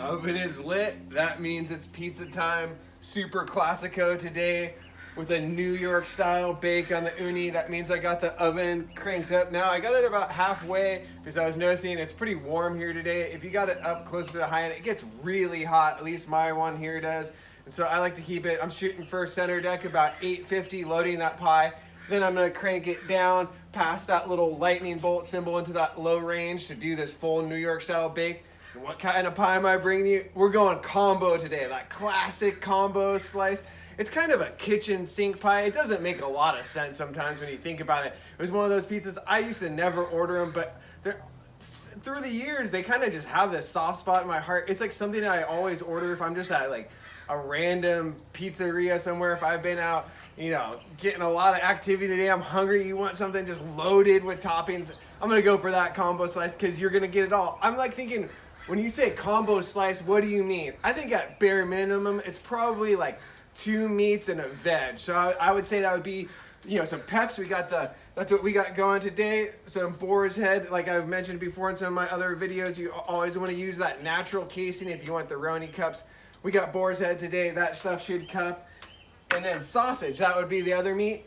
Oven is lit. That means it's pizza time. Super classico today with a New York style bake on the Uni. That means I got the oven cranked up now. I got it about halfway because I was noticing it's pretty warm here today. If you got it up close to the high end, it gets really hot. At least my one here does. And so I like to keep it, I'm shooting for center deck about 850, loading that pie. Then I'm gonna crank it down past that little lightning bolt symbol into that low range to do this full New York style bake. And what kind of pie am I bringing you? We're going combo today, that classic combo slice. It's kind of a kitchen sink pie. It doesn't make a lot of sense sometimes when you think about it. It was one of those pizzas, I used to never order them, but through the years, they kind of just have this soft spot in my heart. It's like something that I always order if I'm just at like a random pizzeria somewhere. If I've been out, you know, getting a lot of activity today, I'm hungry, you want something just loaded with toppings, I'm gonna go for that combo slice because you're gonna get it all. I'm like thinking, when you say combo slice, what do you mean? I think at bare minimum, it's probably like 2 meats and a veg. So I would say that would be, you know, some peps. That's what we got going today. Some boar's head, like I've mentioned before in some of my other videos, you always want to use that natural casing if you want the Roni cups. We got boar's head today, that stuff should cup. And then sausage, that would be the other meat.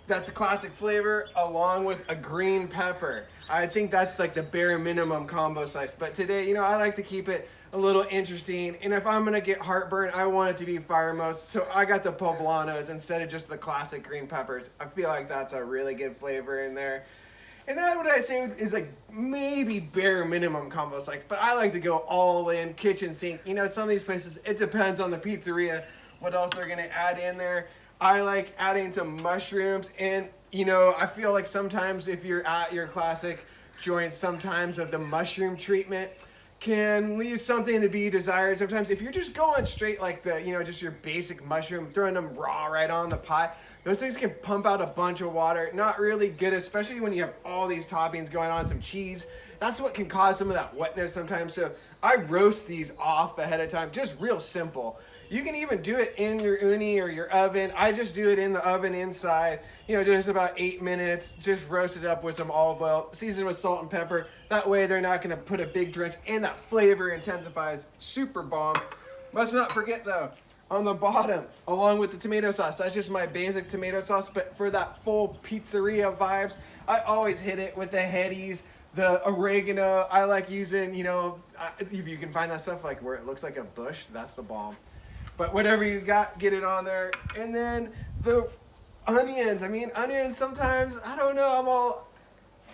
That's a classic flavor along with a green pepper. I think that's like the bare minimum combo slice. But today, you know, I like to keep it a little interesting. And if I'm gonna get heartburn, I want it to be firemost. So I got the poblanos instead of just the classic green peppers. I feel like that's a really good flavor in there. And that what I say is like maybe bare minimum combo slice, but I like to go all in, kitchen sink. You know, some of these places, it depends on the pizzeria, what else they're gonna add in there. I like adding some mushrooms, and you know, I feel like sometimes if you're at your classic joint, sometimes of the mushroom treatment can leave something to be desired. Sometimes if you're just going straight like the, you know, just your basic mushroom, throwing them raw right on the pie, those things can pump out a bunch of water. Not really good, especially when you have all these toppings going on, some cheese. That's what can cause some of that wetness sometimes. So I roast these off ahead of time, just real simple. You can even do it in your uni or your oven. I just do it in the oven inside, you know, just about 8 minutes, just roast it up with some olive oil, seasoned with salt and pepper. That way they're not gonna put a big drench, and that flavor intensifies. Super bomb. Must not forget though, on the bottom, along with the tomato sauce, that's just my basic tomato sauce, but for that full pizzeria vibes, I always hit it with the headies, the oregano. I like using, you know, if you can find that stuff like where it looks like a bush, that's the bomb. But whatever you got, get it on there. And then the onions. I mean, onions sometimes, I don't know,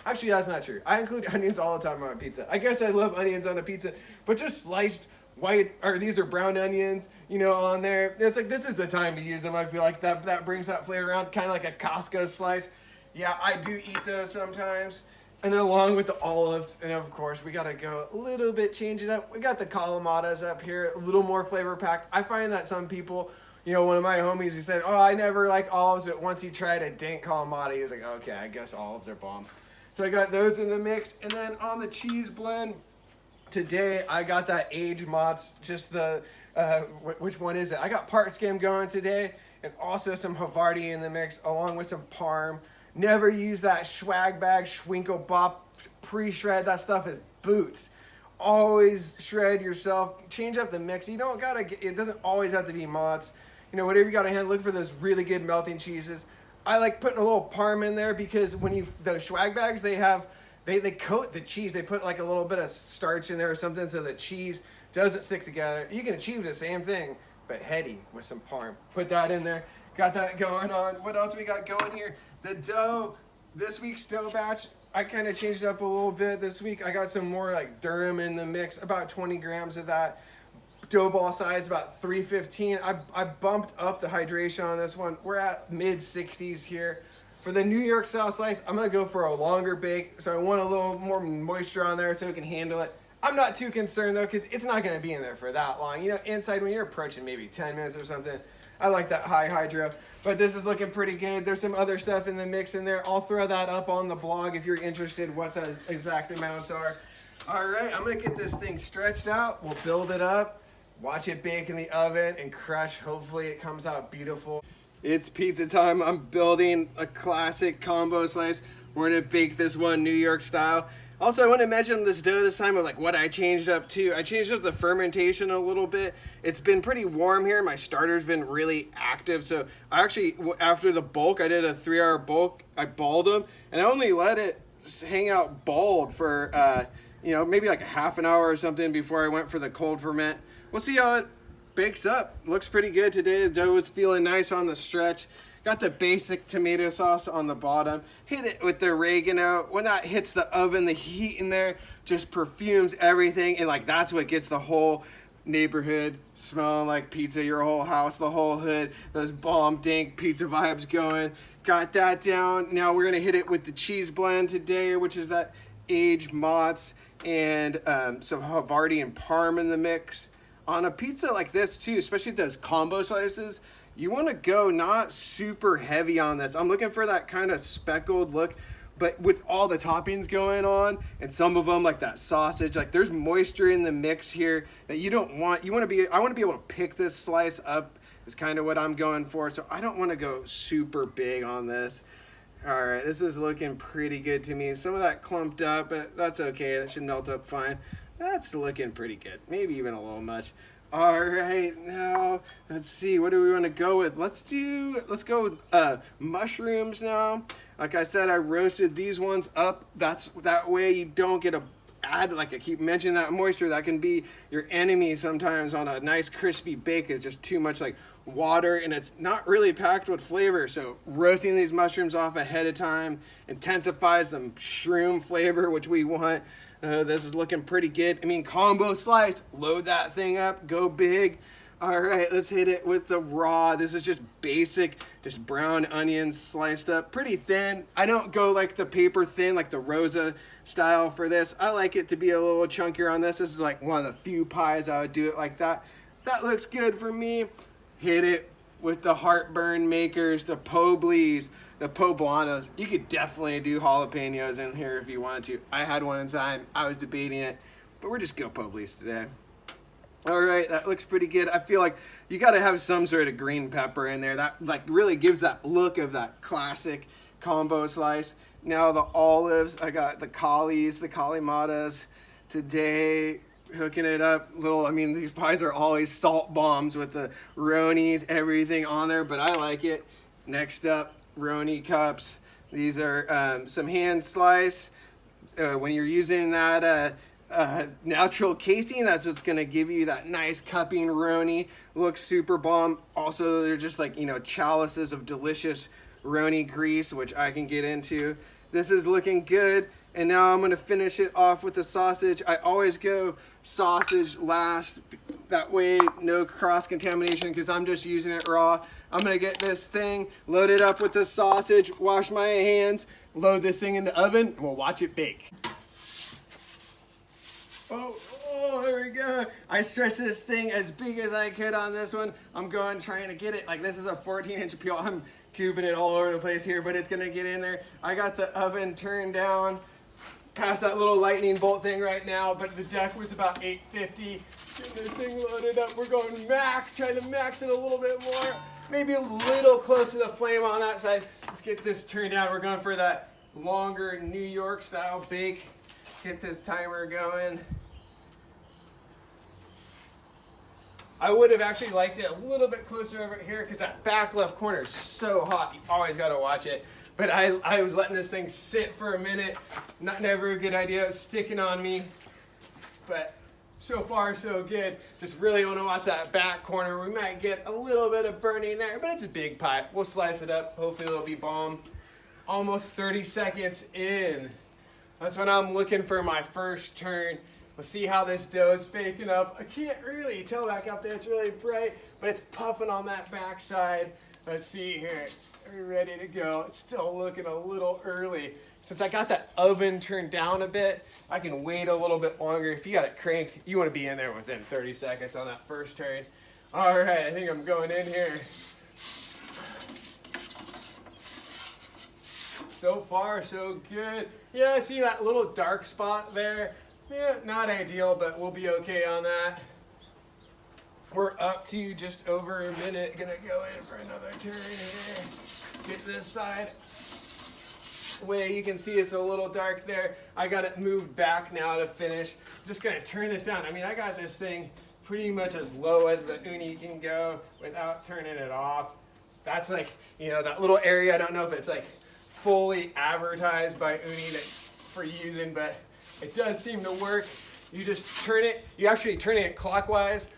actually that's not true. I include onions all the time on my pizza. I guess I love onions on a pizza, but just sliced white, or these are brown onions, you know, on there. It's like, this is the time to use them. I feel like that brings that flavor around, kind of like a Costco slice. Yeah, I do eat those sometimes. And then along with the olives, and of course, we gotta go a little bit, change it up. We got the calamatas up here, a little more flavor packed. I find that some people, you know, one of my homies, he said, oh, I never like olives, but once he tried a dank calamata, he was like, okay, I guess olives are bomb. So I got those in the mix. And then on the cheese blend, today I got that aged mozz, just the, which one is it? I got part skim going today, and also some Havarti in the mix, along with some parm. Never use that swag bag, Schwinkel Bop pre-shred. That stuff is boots. Always shred yourself. Change up the mix. You don't gotta. It doesn't always have to be mozz. You know, whatever you got to hand. Look for those really good melting cheeses. I like putting a little parm in there because when you those swag bags, they coat the cheese. They put like a little bit of starch in there or something so the cheese doesn't stick together. You can achieve the same thing, but heady with some parm. Put that in there. Got that going on. What else we got going here? The dough, this week's dough batch, I kind of changed it up a little bit this week. I got some more like durum in the mix, about 20 grams of that. Dough ball size, about 315. I bumped up the hydration on this one. We're at mid 60s here. For the New York style slice, I'm gonna go for a longer bake. So I want a little more moisture on there so it can handle it. I'm not too concerned though, because it's not gonna be in there for that long. You know, inside when you're approaching maybe 10 minutes or something, I like that high hydro. But this is looking pretty good. There's some other stuff in the mix in there. I'll throw that up on the blog if you're interested what the exact amounts are. All right, I'm gonna get this thing stretched out. We'll build it up, watch it bake in the oven and crush. Hopefully it comes out beautiful. It's pizza time. I'm building a classic combo slice. We're gonna bake this one New York style. Also, I want to mention this dough this time of like what I changed up too. I changed up the fermentation a little bit. It's been pretty warm here. My starter's been really active. So I actually, after the bulk, I did a 3-hour bulk. I balled them, and I only let it hang out balled for, maybe like a half an hour or something before I went for the cold ferment. We'll see how it bakes up. Looks pretty good today. The dough is feeling nice on the stretch. Got the basic tomato sauce on the bottom. Hit it with the oregano. When that hits the oven, the heat in there just perfumes everything. And like that's what gets the whole neighborhood smelling like pizza, your whole house, the whole hood, those bomb dank pizza vibes going. Got that down. Now we're gonna hit it with the cheese blend today, which is that aged mozz and some Havarti and Parm in the mix. On a pizza like this too, especially those combo slices, you want to go not super heavy on this. I'm looking for that kind of speckled look, but with all the toppings going on and some of them like that sausage, like there's moisture in the mix here that you don't want. I want to be able to pick this slice up is kind of what I'm going for. So I don't want to go super big on this. All right, this is looking pretty good to me. Some of that clumped up, but that's okay. That should melt up fine. That's looking pretty good. Maybe even a little much. All right, now let's see. What do we want to go with? Let's go with mushrooms now. Like I said, I roasted these ones up. That way you don't get like I keep mentioning that moisture. That can be your enemy sometimes on a nice crispy bake. It's just too much like water and it's not really packed with flavor. So roasting these mushrooms off ahead of time intensifies the shroom flavor, which we want. This is looking pretty good. I mean, combo slice, load that thing up, go big. All right, let's hit it with the raw. This is just basic, just brown onions sliced up, pretty thin. I don't go like the paper thin, like the Rosa style for this. I like it to be a little chunkier on this. This is like one of the few pies I would do it like that. That looks good for me. Hit it with the heartburn makers, the Poblis, the poblanos. You could definitely do jalapenos in here if you wanted to. I had one inside. I was debating it, but we're just go Poblis today. All right, that looks pretty good. I feel like you got to have some sort of green pepper in there. That like really gives that look of that classic combo slice. Now the olives, I got the Kalis, the Kalimatas today. Hooking it up these pies are always salt bombs with the Ronis, everything on there, but I like it. Next up, Roni cups. These are some hand slice. When you're using that natural casing, that's what's gonna give you that nice cupping Roni. Looks super bomb. Also, they're just like, chalices of delicious Roni grease, which I can get into. This is looking good. And now I'm gonna finish it off with the sausage. I always go sausage last. That way, no cross-contamination because I'm just using it raw. I'm gonna get this thing, load it up with the sausage, wash my hands, load this thing in the oven, and we'll watch it bake. Oh, there we go. I stretched this thing as big as I could on this one. I'm trying to get it, like this is a 14-inch peel. I'm cubing it all over the place here, but it's gonna get in there. I got the oven turned down past that little lightning bolt thing right now, but the deck was about 850. Getting this thing loaded up. We're going max, trying to max it a little bit more. Maybe a little close to the flame on that side. Let's get this turned down. We're going for that longer New York style bake. Get this timer going. I would have actually liked it a little bit closer over here because that back left corner is so hot. You always got to watch it. But I was letting this thing sit for a minute. Never a good idea. It was sticking on me. But so far, so good. Just really want to watch that back corner. We might get a little bit of burning there, but it's a big pie. We'll slice it up. Hopefully it'll be bomb. Almost 30 seconds in. That's when I'm looking for my first turn. We'll see how this dough is baking up. I can't really tell back up there. It's really bright, but it's puffing on that back side. Let's see here. Are we ready to go? It's still looking a little early. Since I got that oven turned down a bit, I can wait a little bit longer. If you got it cranked, you want to be in there within 30 seconds on that first turn. All right, I think I'm going in here. So far, so good. Yeah, I see that little dark spot there. Yeah, not ideal, but we'll be okay on that. We're up to just over a minute. Gonna go in for another turn here. Get this side way. You can see it's a little dark there. I got it moved back now to finish. I'm just gonna turn this down. I mean, I got this thing pretty much as low as the uni can go without turning it off. That's like, you know, that little area, I don't know if it's like fully advertised by uni for using, but it does seem to work. You just turn it, you actually turning it clockwise,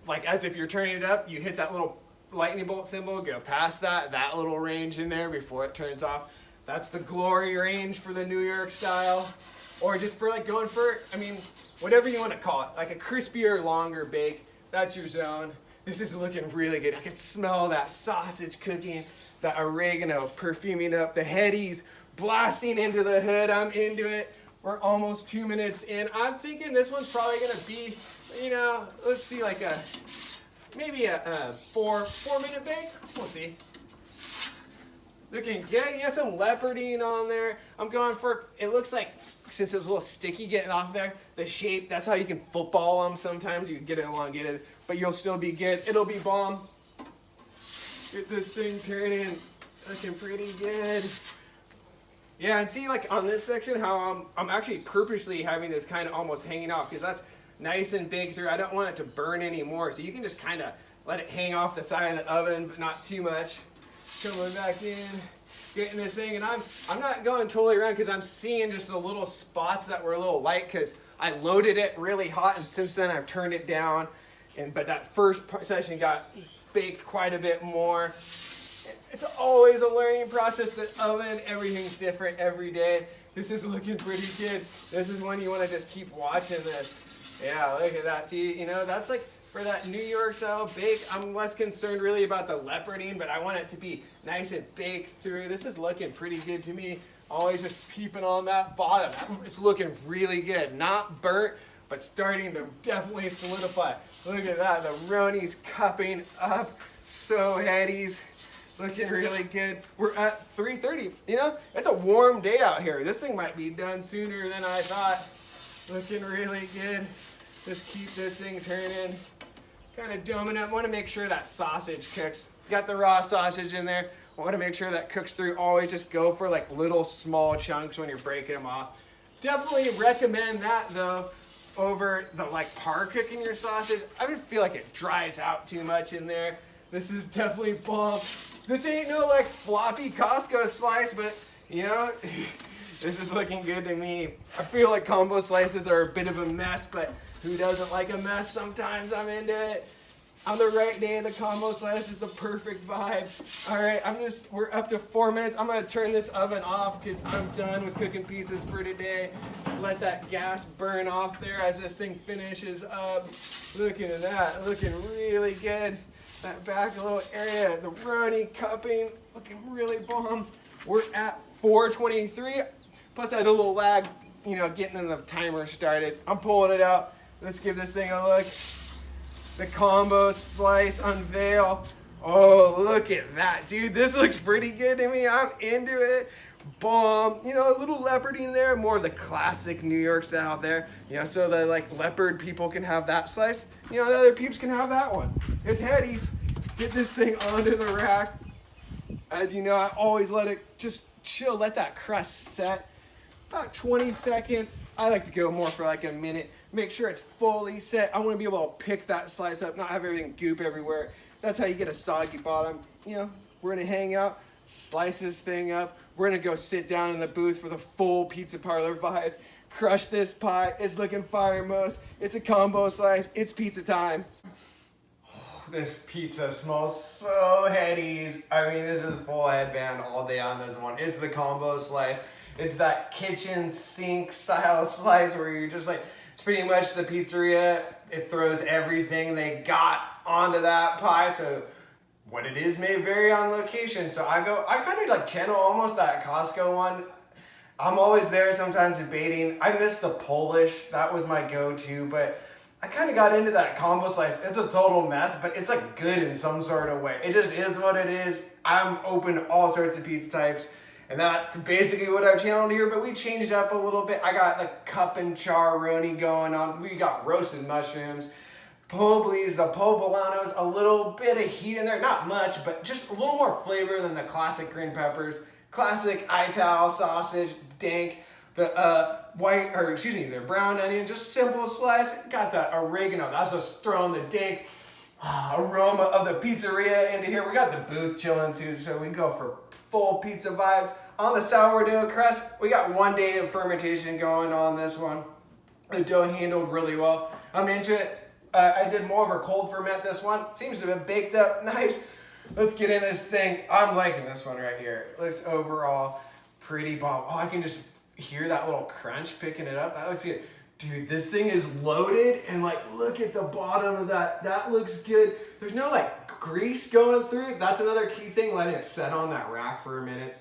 like as if you're turning it up, you hit that little lightning bolt symbol, go past that little range in there before it turns off. That's the glory range for the New York style. Or just for like going for, I mean, whatever you want to call it, like a crispier, longer bake, that's your zone. This is looking really good. I can smell that sausage cooking, that oregano perfuming up, the headies blasting into the hood. I'm into it. We're almost 2 minutes in. I'm thinking this one's probably gonna be, you know, let's see, like maybe a 4-minute bake. We'll see. Looking good. You have some leopardine on there. I'm going for, it looks like, since it's a little sticky getting off there, the shape, that's how you can football them sometimes. You can get it elongated, but you'll still be good. It'll be bomb. Get this thing turning. Looking pretty good. Yeah, and see, like on this section, how I'm actually purposely having this kind of almost hanging off, because that's nice and baked through. I don't want it to burn anymore, so you can just kind of let it hang off the side of the oven, but not too much. Coming back in, getting this thing, and I'm not going totally around because I'm seeing just the little spots that were a little light because I loaded it really hot, and since then I've turned it down. But that first session got baked quite a bit more. It's always a learning process. The oven, everything's different every day. This is looking pretty good. This is one you want to just keep watching this. Yeah, look at that. See, you know, that's like for that New York style bake. I'm less concerned really about the leopardine, but I want it to be nice and baked through. This is looking pretty good to me. Always just peeping on that bottom. It's looking really good. Not burnt, but starting to definitely solidify. Look at that. The Roni's cupping up. So headies. Looking really good. We're at 3:30. You know, it's a warm day out here. This thing might be done sooner than I thought. Looking really good. Just keep this thing turning. Kind of doming up. Want to make sure that sausage cooks. Got the raw sausage in there. Want to make sure that cooks through. Always just go for like little small chunks when you're breaking them off. Definitely recommend that though over the like par cooking your sausage. I would feel like it dries out too much in there. This is definitely bomb. This ain't no like floppy Costco slice, but you know, this is looking good to me. I feel like combo slices are a bit of a mess, but who doesn't like a mess? Sometimes I'm into it. On the right day, the combo slice is the perfect vibe. All right, we're up to 4 minutes. I'm gonna turn this oven off because I'm done with cooking pizzas for today. Just let that gas burn off there as this thing finishes up. Looking at that, looking really good. That back little area, the Roni cupping, looking really bomb. We're at 4:23. Plus I had a little lag, you know, getting the timer started. I'm pulling it out. Let's give this thing a look. The combo slice unveil. Oh, look at that, dude. This looks pretty good to me. I'm into it. Bomb. You know, a little leopardine there, more of the classic New York style there. You know, so the like leopard people can have that slice. You know, the other peeps can have that one. It's headies. Get this thing onto the rack. As you know, I always let it just chill, let that crust set. About 20 seconds. I like to go more for like a minute. Make sure it's fully set. I want to be able to pick that slice up, not have everything goop everywhere. That's how you get a soggy bottom. You know, we're gonna hang out, slice this thing up. We're gonna go sit down in the booth for the full pizza parlor vibes. Crush this pie. It's looking fire most. It's a combo slice. It's pizza time. Oh, this pizza smells so headies. I mean, this is full headband all day on this one. It's the combo slice. It's that kitchen sink style slice where you're just like, it's pretty much the pizzeria. It throws everything they got onto that pie. So what it is may vary on location. So I kind of like channel almost that Costco one. I'm always there sometimes debating. I miss the Polish. That was my go-to, but I kind of got into that combo slice. It's a total mess, but it's like good in some sort of way. It just is what it is. I'm open to all sorts of pizza types. And that's basically what I've channeled here, but we changed up a little bit. I got the cup and char Roni going on. We got roasted mushrooms, pobolies, the pobolanos, a little bit of heat in there. Not much, but just a little more flavor than the classic green peppers. classic Ital sausage, dank. The the brown onion, just simple slice. Got that oregano. That's just throwing the dank aroma of the pizzeria into here. We got the booth chilling too, so we go for full pizza vibes. On the sourdough crust, we got 1 day of fermentation going on this one. The dough handled really well. I'm into it. I did more of a cold ferment this one. Seems to have baked up nice. Let's get in this thing. I'm liking this one right here. It looks overall pretty bomb. Oh, I can just hear that little crunch picking it up. That looks good. Dude, this thing is loaded, and like, look at the bottom of that. That looks good. There's no like grease going through. That's another key thing, letting it set on that rack for a minute.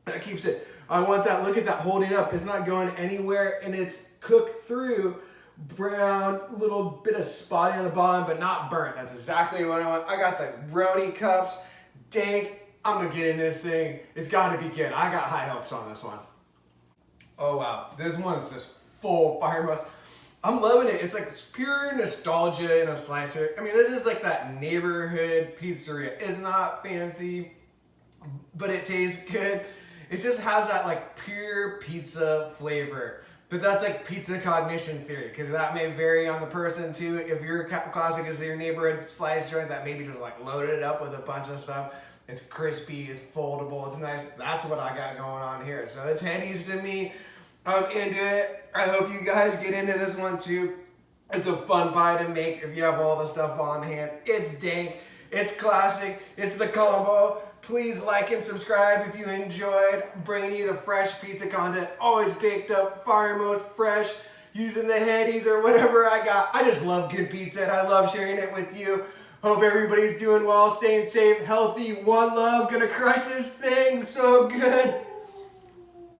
That keeps it. I want that. Look at that holding up. It's not going anywhere, and it's cooked through. Brown, little bit of spotty on the bottom, but not burnt. That's exactly what I want. I got the Roni cups, dank. I'm gonna get in this thing. It's gotta be good. I got high hopes on this one. Oh wow, this one's just full fire must. I'm loving it. It's like pure nostalgia in a slicer. I mean, this is like that neighborhood pizzeria. It's not fancy, but it tastes good. It just has that like pure pizza flavor. But that's like pizza cognition theory, because that may vary on the person too. If your classic is your neighborhood slice joint that maybe just like loaded it up with a bunch of stuff, it's crispy, it's foldable, it's nice. That's what I got going on here. So it's Henny's to me. I'm into it. I hope you guys get into this one too. It's a fun pie to make if you have all the stuff on hand. It's dank, it's classic, it's the combo. Please like and subscribe if you enjoyed bringing you the fresh pizza content. Always baked up, firemost fresh, using the headies or whatever I got. I just love good pizza and I love sharing it with you. Hope everybody's doing well, staying safe, healthy, one love, gonna crush this thing so good.